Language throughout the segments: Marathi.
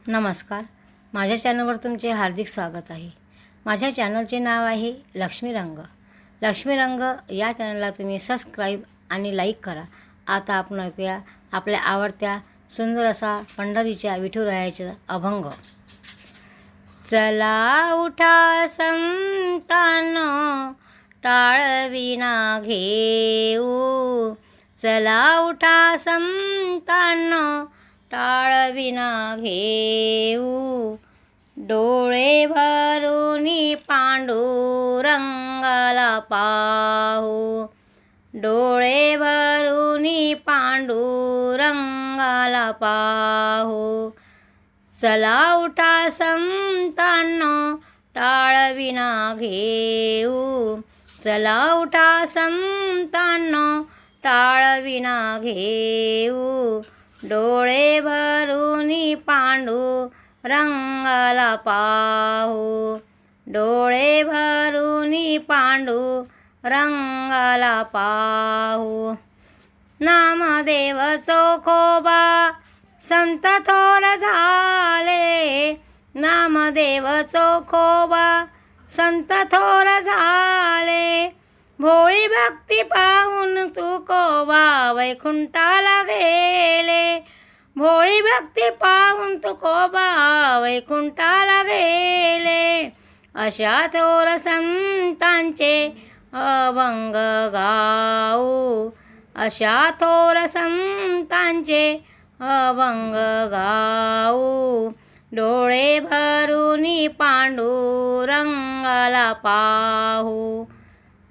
नमस्कार. माझ्या चॅनलवर तुमचे हार्दिक स्वागत आहे. माझ्या चॅनलचे नाव आहे लक्ष्मी रंग. लक्ष्मी रंग या चॅनलला तुम्ही सबस्क्राईब आणि लाईक करा. आता आपण ऐकूया आपल्या आवडत्या सुंदर असा पंढरीच्या विठुरायाचा अभंग. चला उठा संतांनो टाळविना घेऊ, चला उठा संतांनो टाळविना घेऊ, डोळे भरूनी पांडुरंगाला पाहू, डोळे भरूनी पांडुरंगाला पाहू, चला उठा संतांनो टाळविना घेऊ, चला उठा संतांनो टाळविना घेऊ, डोळे भरूनी पांडुरंगाला पाहू, डोळे भरूनी पांडुरंगाला पाहू. नामदेव चोखोबा संत थोर झाले, नामदेव चोखोबा संत थोर झाले, भोळी भक्ती पाहून तुकोबा वैकुंठाला गेले, भोळी भक्ती पाहून तुकोबा वैकुंठाला गेले. अशा थोर संतांचे अभंग गाऊ, अशा थोर संतांचे अभंग गाऊ, डोळे भरूनी पांडुरंगाला पाहू,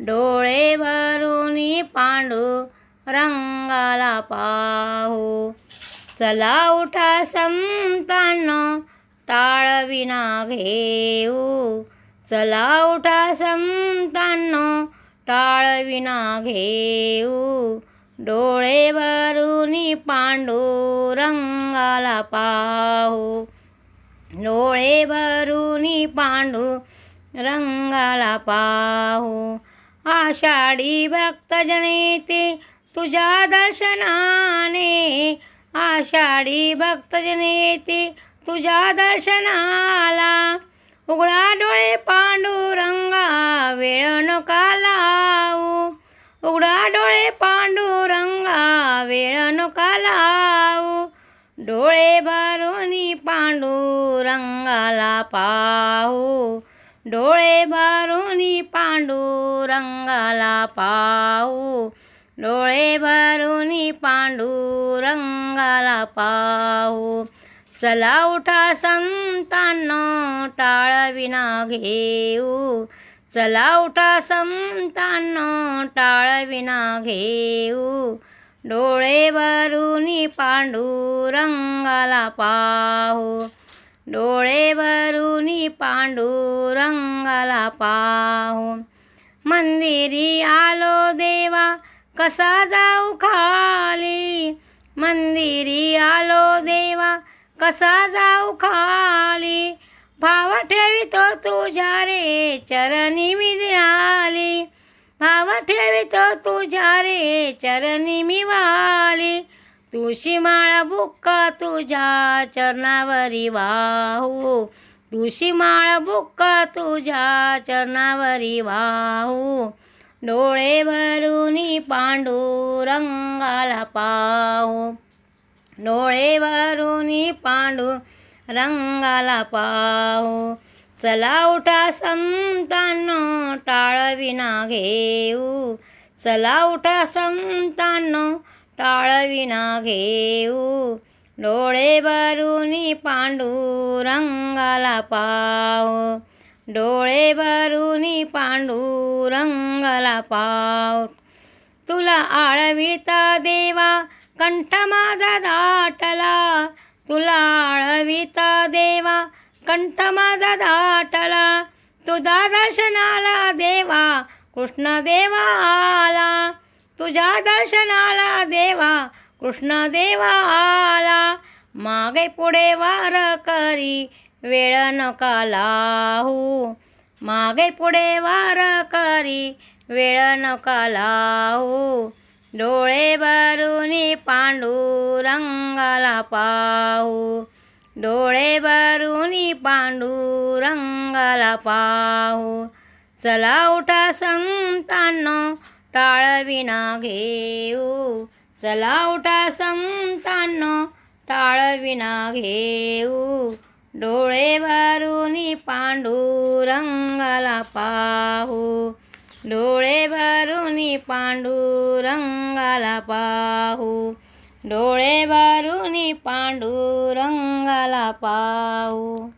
डोळे भरूनी पांडुरंगाला पाहू. चला उठा संतांनो टाळविना घेऊ, चला उठा संतांनो टाळविना घेऊ, डोळे भरूनी पांडुरंगाला पाहू, डोळे भरूनी पांडुरंगाला पाहू. आषाढी भक्तजन येते तुझ्या दर्शनाने, आषाढी भक्तजन येते तुझ्या दर्शनाला, उघडा डोळे पांडुरंगा वेळ नका लावू, उघडा डोळे पांडुरंगा वेळ नका लावू, डोळे भरूनी पांडुरंगाला पाहू, डोळे भरूनी पांडुरंगाला पाहू, डोळे भरूनी पांडुरंगाला पाहू. चला उठा संतांनो टाळविना घेऊ, चला उठा संतांनो टाळविना घेऊ, डोळे भरूनी पांडुरंगाला पाहू, डोळे भरूनी पांडुरंगाला पाहू. मंदिरी आलो देवा कसा जाऊ खाली, मंदिरी आलो देवा कसा जाऊ खाली, भाव ठेवितो तुझ्या रे चरणी मी आली, भाव ठेवितो तुझ्या रे चरणी मी वाली, तुळशी माळ बुक्का तुझ्या चरणावरी वाहू, तुळशी माळ बुक्का तुझ्या चरणावरी वाहू, डोळे भरूनी पांडुरंगाला पाहू, डोळे भरूनी पांडुरंगाला पाहू. चला उठा संतांनो टाळविना घेऊ, चला उठा संतांनो टाळविना घेऊ, डोळे भरूनी पांडुरंगाला पाहू, डोळे भरूनी पांडुरंगाला पाहू. तुला आळविता देवा कंठ माझा दाटला, तुला आळविता देवा कंठ माझा दाटला, तुझ्या दर्शनाला देवा कृष्ण देवा आला, तुझ्या दर्शनाला देवा कृष्ण देवा आला, मागे पुढे वार करी वेळ नका लावू, मागे पुढे वार करी वेळ नका लावू, डोळे भरूनी पांडुरंगाला पाहू, डोळे भरून पांडुरंगाला पाहू. चला उठा संतांनो टाळविना घेऊ. चला उठा संतांनो टाळविना घेऊ. डोळे भरून पांडुरंगाला पाहू. डोळे भरून पांडुरंगाला पाहू. डोळे भरून पांडुरंगाला पाहू.